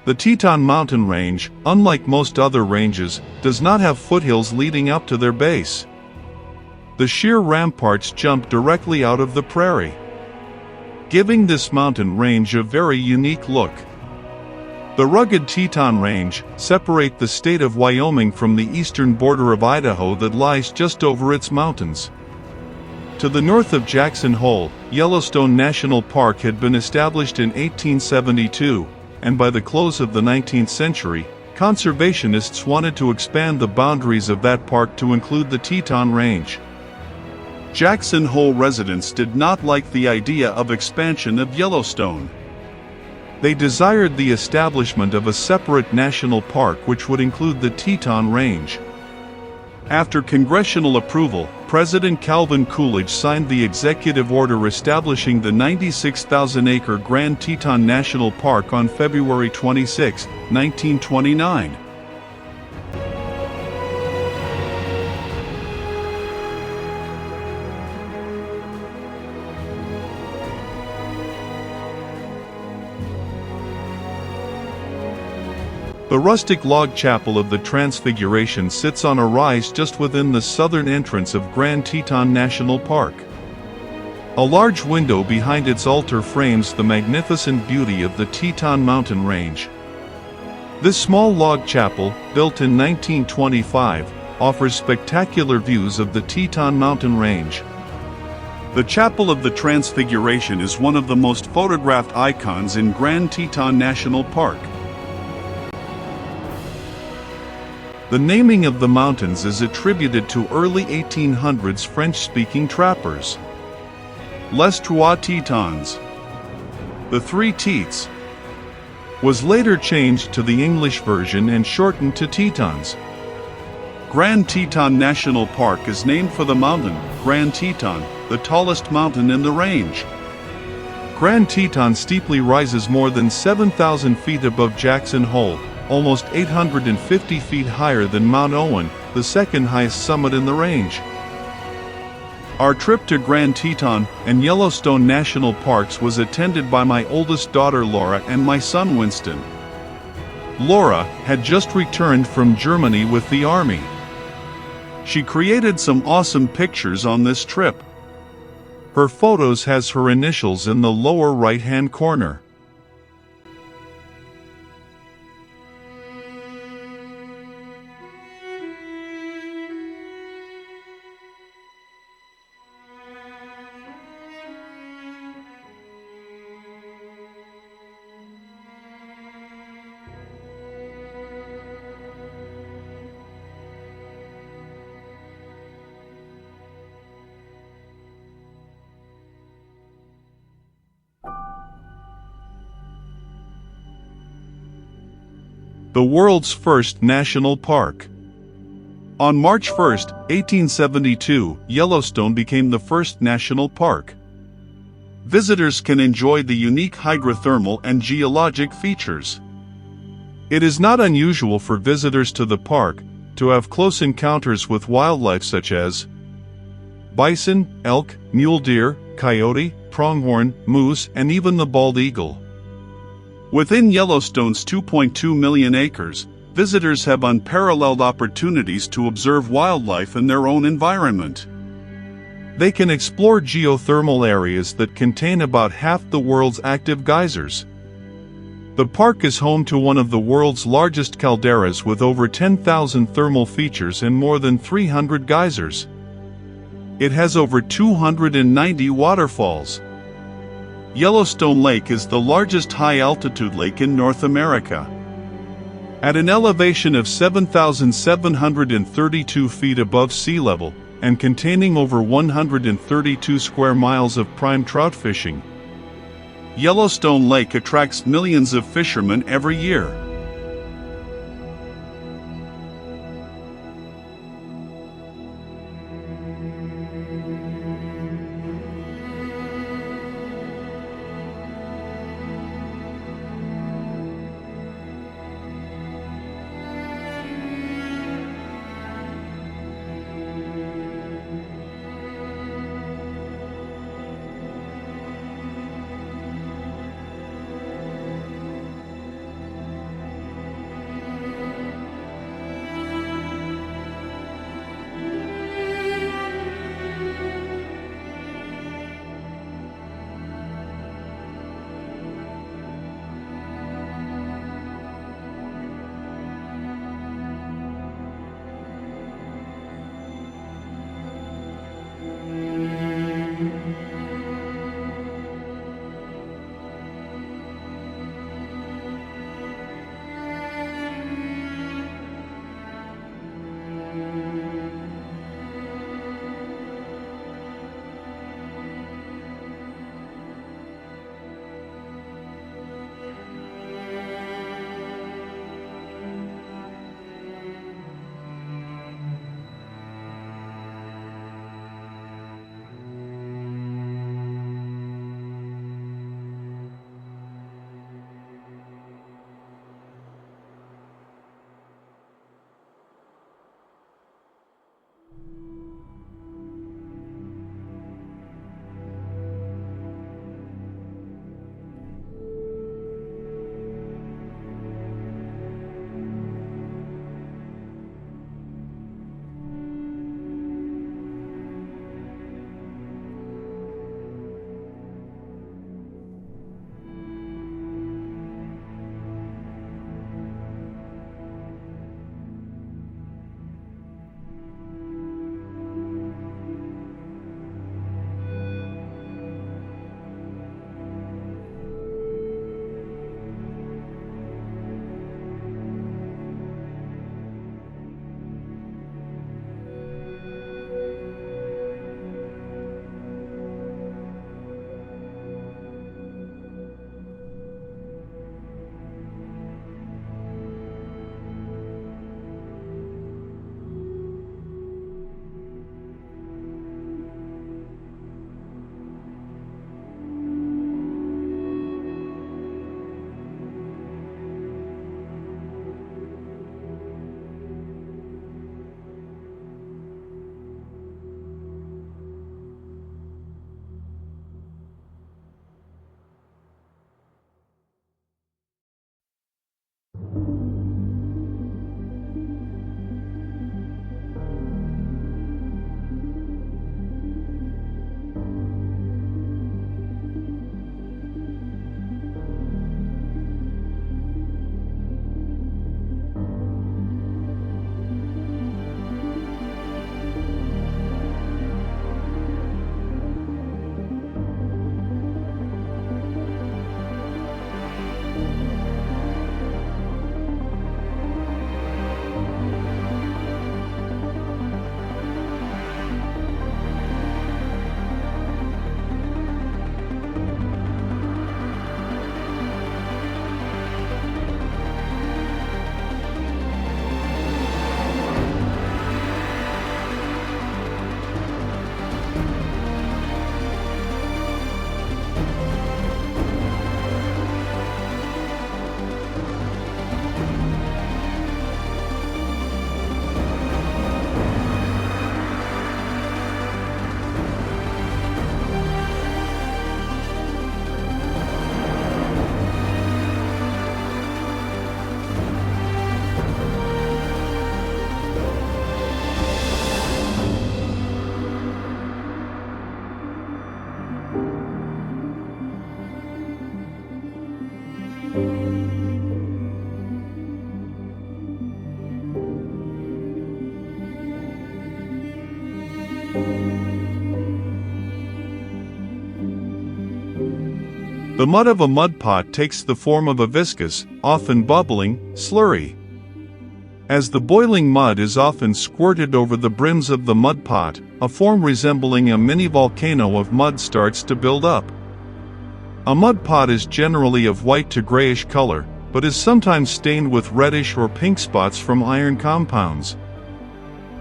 The Teton mountain range, unlike most other ranges, does not have foothills leading up to their base. The sheer ramparts jump directly out of the prairie, giving this mountain range a very unique look. The rugged Teton Range separates the state of Wyoming from the eastern border of Idaho that lies just over its mountains. To the north of Jackson Hole, Yellowstone National Park had been established in 1872, and by the close of the 19th century, conservationists wanted to expand the boundaries of that park to include the Teton Range. Jackson Hole residents did not like the idea of expansion of Yellowstone. They desired the establishment of a separate national park which would include the Teton Range. After congressional approval, President Calvin Coolidge signed the executive order establishing the 96,000-acre Grand Teton National Park on February 26, 1929. The rustic log chapel of the Transfiguration sits on a rise just within the southern entrance of Grand Teton National Park. A large window behind its altar frames the magnificent beauty of the Teton mountain range. This small log chapel, built in 1925, offers spectacular views of the Teton mountain range. The Chapel of the Transfiguration is one of the most photographed icons in Grand Teton National Park. The naming of the mountains is attributed to early 1800s French-speaking trappers. Les Trois Tetons, the Three Teats, was later changed to the English version and shortened to Tetons. Grand Teton National Park is named for the mountain, Grand Teton, the tallest mountain in the range. Grand Teton steeply rises more than 7,000 feet above Jackson Hole, almost 850 feet higher than Mount Owen, the second highest summit in the range. Our trip to Grand Teton and Yellowstone National Parks was attended by my oldest daughter Laura and my son Winston. Laura had just returned from Germany with the Army. She created some awesome pictures on this trip. Her photos has her initials in the lower right-hand corner. The world's first national park. On March 1, 1872, Yellowstone became the first national park. Visitors can enjoy the unique hydrothermal and geologic features. It is not unusual for visitors to the park to have close encounters with wildlife such as bison, elk, mule deer, coyote, pronghorn, moose, and even the bald eagle. Within Yellowstone's 2.2 million acres, visitors have unparalleled opportunities to observe wildlife in their own environment. They can explore geothermal areas that contain about half the world's active geysers. The park is home to one of the world's largest calderas with over 10,000 thermal features and more than 300 geysers. It has over 290 waterfalls. Yellowstone Lake is the largest high-altitude lake in North America. At an elevation of 7,732 feet above sea level, and containing over 132 square miles of prime trout fishing, Yellowstone Lake attracts millions of fishermen every year. The mud of a mud pot takes the form of a viscous, often bubbling, slurry. As the boiling mud is often squirted over the brims of the mud pot, a form resembling a mini volcano of mud starts to build up. A mud pot is generally of white to grayish color, but is sometimes stained with reddish or pink spots from iron compounds.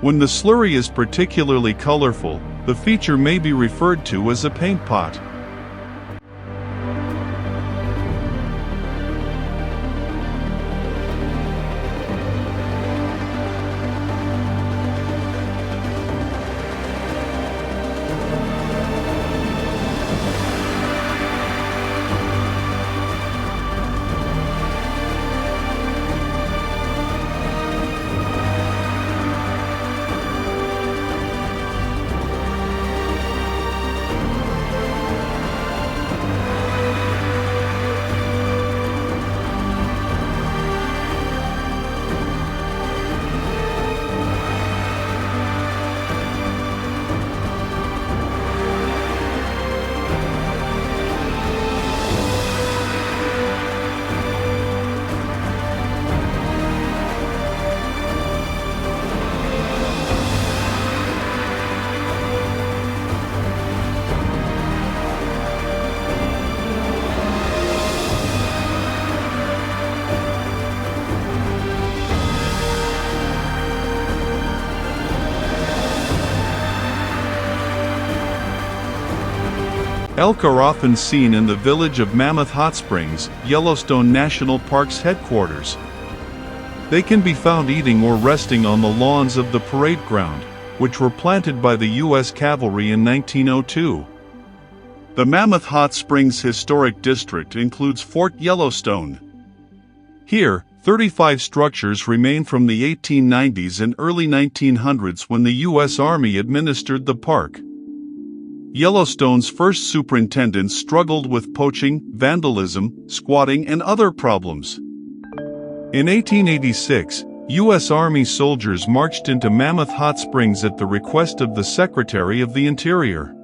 When the slurry is particularly colorful, the feature may be referred to as a paint pot. Elk are often seen in the village of Mammoth Hot Springs, Yellowstone National Park's headquarters. They can be found eating or resting on the lawns of the parade ground, which were planted by the U.S. Cavalry in 1902. The Mammoth Hot Springs Historic District includes Fort Yellowstone. Here, 35 structures remain from the 1890s and early 1900s when the U.S. Army administered the park. Yellowstone's first superintendents struggled with poaching, vandalism, squatting, and other problems. In 1886, U.S. Army soldiers marched into Mammoth Hot Springs at the request of the Secretary of the Interior.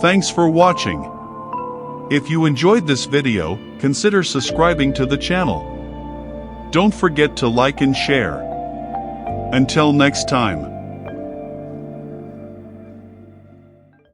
Thanks for watching. If you enjoyed this video, consider subscribing to the channel. Don't forget to like and share. Until next time.